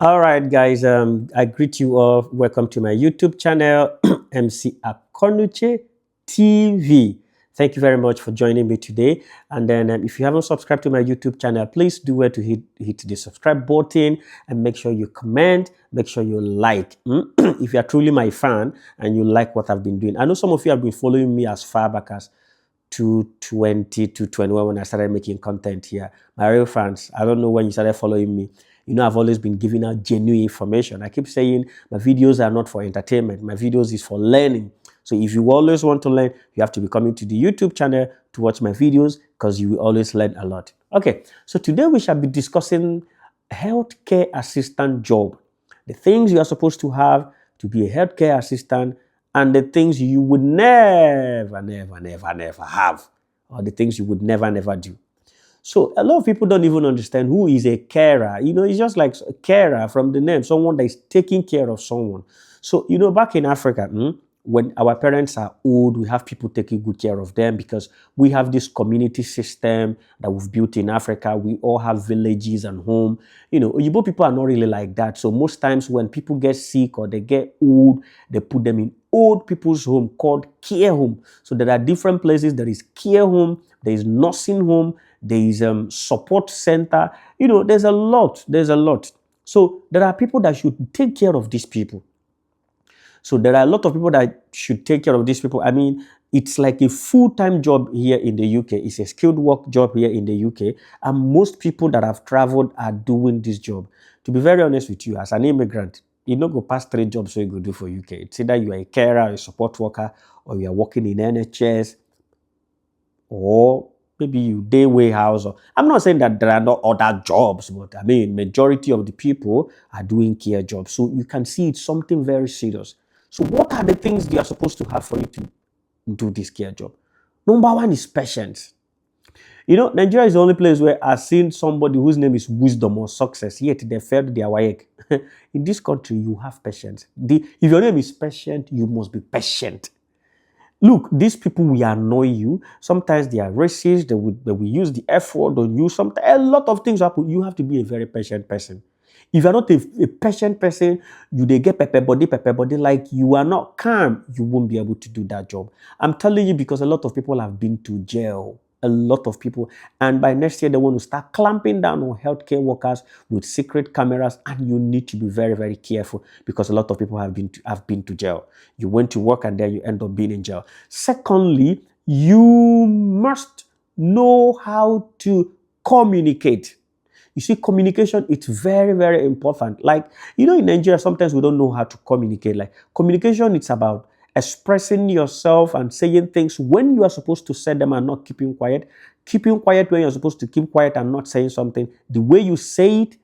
All right, guys. I greet you all. Welcome to my YouTube channel, MC Akonuche TV. Thank you very much for joining me today. And then, if you haven't subscribed to my YouTube channel, please do where to hit the subscribe button and make sure you comment. Make sure you like. If you are truly my fan and you like what I've been doing, I know some of you have been following me as far back as 220 to 21 when I started making content here. My real fans, I don't know when you started following me. You know, I've always been giving out genuine information. I keep saying my videos are not for entertainment. My videos is for learning. So if you always want to learn, you have to be coming to the YouTube channel to watch my videos because you will always learn a lot. Okay, so today we shall be discussing healthcare assistant job. The things you are supposed to have to be a healthcare assistant and the things you would never have, or the things you would never do. So a lot of people don't even understand who is a carer. You know, it's just like a carer from the name, someone that is taking care of someone. So, you know, back in Africa, when our parents are old, we have people taking good care of them because we have this community system that we've built in Africa. We all have villages and home. You know, Igbo people are not really like that. So most times when people get sick or they get old, they put them in old people's home called care home. So there are different places. There is care home, there is nursing home, there is support center. You know, there's a lot. So there are people that should take care of these people. So there are a lot of people that should take care of these people. I mean, it's like a full-time job here in the UK. It's a skilled work job here in the UK. And most people that have traveled are doing this job. To be very honest with you, as an immigrant, you don't go past 3 jobs so you go do for UK. It's either you are a carer, a support worker, or you are working in NHS, or maybe you day warehouse. I'm not saying that there are not other jobs, but I mean, majority of the people are doing care jobs. So you can see it's something very serious. So what are the things you are supposed to have for you to do this care job? Number one is patience. You know, Nigeria is the only place where I've seen somebody whose name is wisdom or success, yet they failed their WAEC. In this country, you have patience. If your name is patient, you must be patient. Look, these people will annoy you. Sometimes they are racist. They will use the F word on you. Sometimes a lot of things happen. You have to be a very patient person. If you're not a patient person, they get pepper body, like you are not calm, you won't be able to do that job. I'm telling you because a lot of people have been to jail. A lot of people. And by next year, they want to start clamping down on healthcare workers with secret cameras. And you need to be very, very careful because a lot of people have been to jail. You went to work and then you end up being in jail. Secondly, you must know how to communicate. You see, communication, it's very, very important. Like, you know, in Nigeria, sometimes we don't know how to communicate. Like, communication, it's about expressing yourself and saying things when you are supposed to say them and not keeping quiet. Keeping quiet when you're supposed to keep quiet and not saying something. The way you say it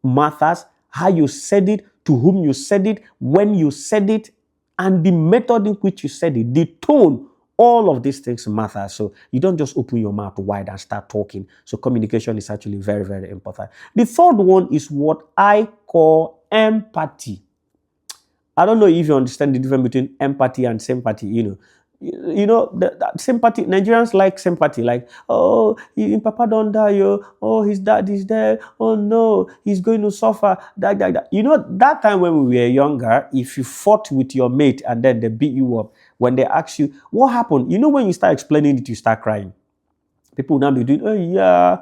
matters, how you said it, to whom you said it, when you said it, and the method in which you said it, the tone. All of these things matter. So you don't just open your mouth wide and start talking. So communication is actually very, very important. The third one is what I call empathy. I don't know if you understand the difference between empathy and sympathy. The sympathy. Nigerians like sympathy. Like, oh, Papa don't die. Oh, his dad is dead. Oh no, he's going to suffer. That. You know, that time when we were younger, if you fought with your mate and then they beat you up, when they ask you what happened, you know, when you start explaining it, you start crying. People will now be doing, oh yeah,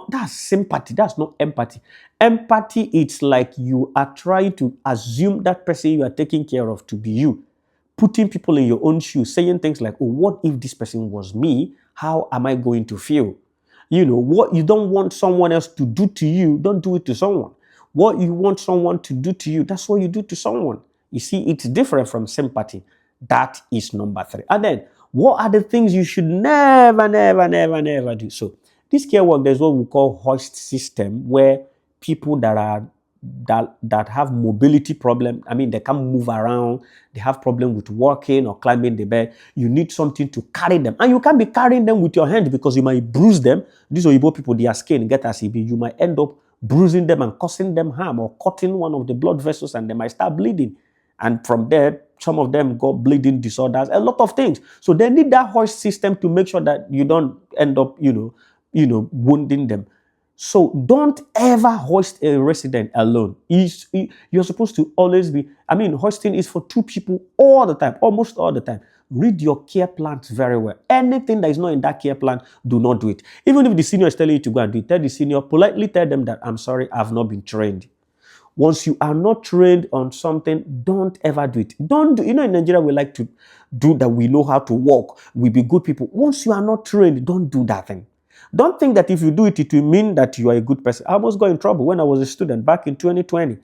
that's sympathy. That's not empathy. Empathy, it's like you are trying to assume that person you are taking care of to be you. Putting people in your own shoes, saying things like, oh, what if this person was me? How am I going to feel? You know, what you don't want someone else to do to you, don't do it to someone. What you want someone to do to you, that's what you do to someone. You see, it's different from sympathy. That is number 3. And then, what are the things you should never do? So, this care work, there's what we call hoist system, where people that have mobility problem, I mean, they can't move around, they have problem with walking or climbing the bed, you need something to carry them. And you can't be carrying them with your hand because you might bruise them. These Oyibo people, their skin get as it be. You might end up bruising them and causing them harm or cutting one of the blood vessels and they might start bleeding. And from there, some of them got bleeding disorders, a lot of things. So they need that hoist system to make sure that you don't end up, wounding them. So don't ever hoist a resident alone. You're supposed to always be, I mean, hoisting is for two people all the time, almost all the time. Read your care plans very well. Anything that is not in that care plan, do not do it. Even if the senior is telling you to go and do it, tell the senior, politely tell them that, I'm sorry, I've not been trained. Once you are not trained on something, don't ever do it. Don't do, in Nigeria, we like to do that. We know how to walk. We be good people. Once you are not trained, don't do that thing. Don't think that if you do it, it will mean that you are a good person. I almost got in trouble when I was a student back in 2020.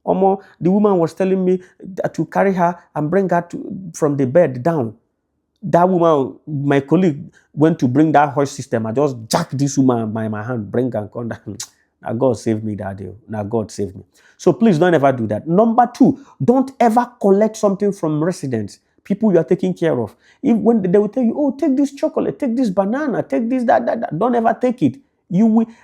The woman was telling me to carry her and bring her from the bed down. That woman, my colleague, went to bring that hoist system. I just jacked this woman by my hand, bring her and come down. Now God saved me that day. Now God saved me. So please don't ever do that. Number two, don't ever collect something from residents, people you are taking care of. When they will tell you, oh, take this chocolate, take this banana, take this, that. Don't ever take it.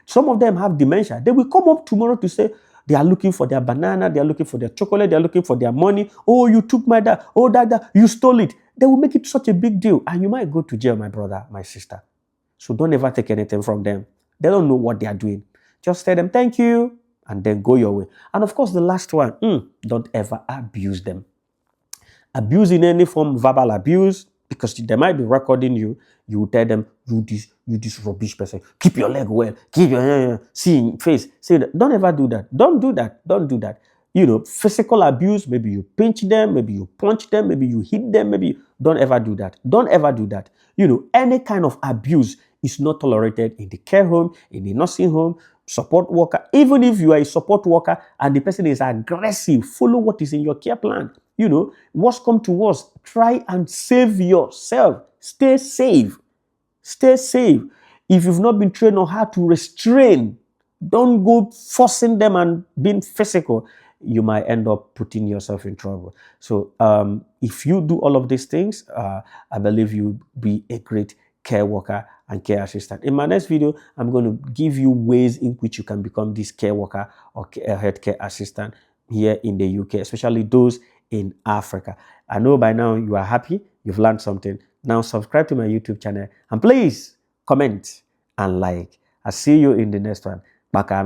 Some of them have dementia. They will come up tomorrow to say they are looking for their banana, they are looking for their chocolate, they are looking for their money. Oh, you took my dad. Oh, that, you stole it. They will make it such a big deal. And you might go to jail, my brother, my sister. So don't ever take anything from them. They don't know what they are doing. Just tell them thank you and then go your way. And of course, the last one, don't ever abuse them. Abuse in any form, verbal abuse, because they might be recording you. You will tell them, you this rubbish person. Keep your leg well. Keep your see in face. Say that. Don't ever do that. Don't do that. Don't do that. Physical abuse, maybe you pinch them, maybe you punch them, maybe you hit them, don't ever do that. Don't ever do that. Any kind of abuse is not tolerated in the care home, in the nursing home, support worker. Even if you are a support worker and the person is aggressive, follow what is in your care plan. What's come to worst, try and save yourself. Stay safe. Stay safe. If you've not been trained on how to restrain, don't go forcing them and being physical. You might end up putting yourself in trouble. So if you do all of these things, I believe you'll be a great care worker and care assistant. In my next video, I'm going to give you ways in which you can become this care worker or healthcare assistant here in the UK, especially those in Africa. I know by now you are happy, you've learned something. Now subscribe to my YouTube channel and please comment and like. I'll see you in the next one. Baka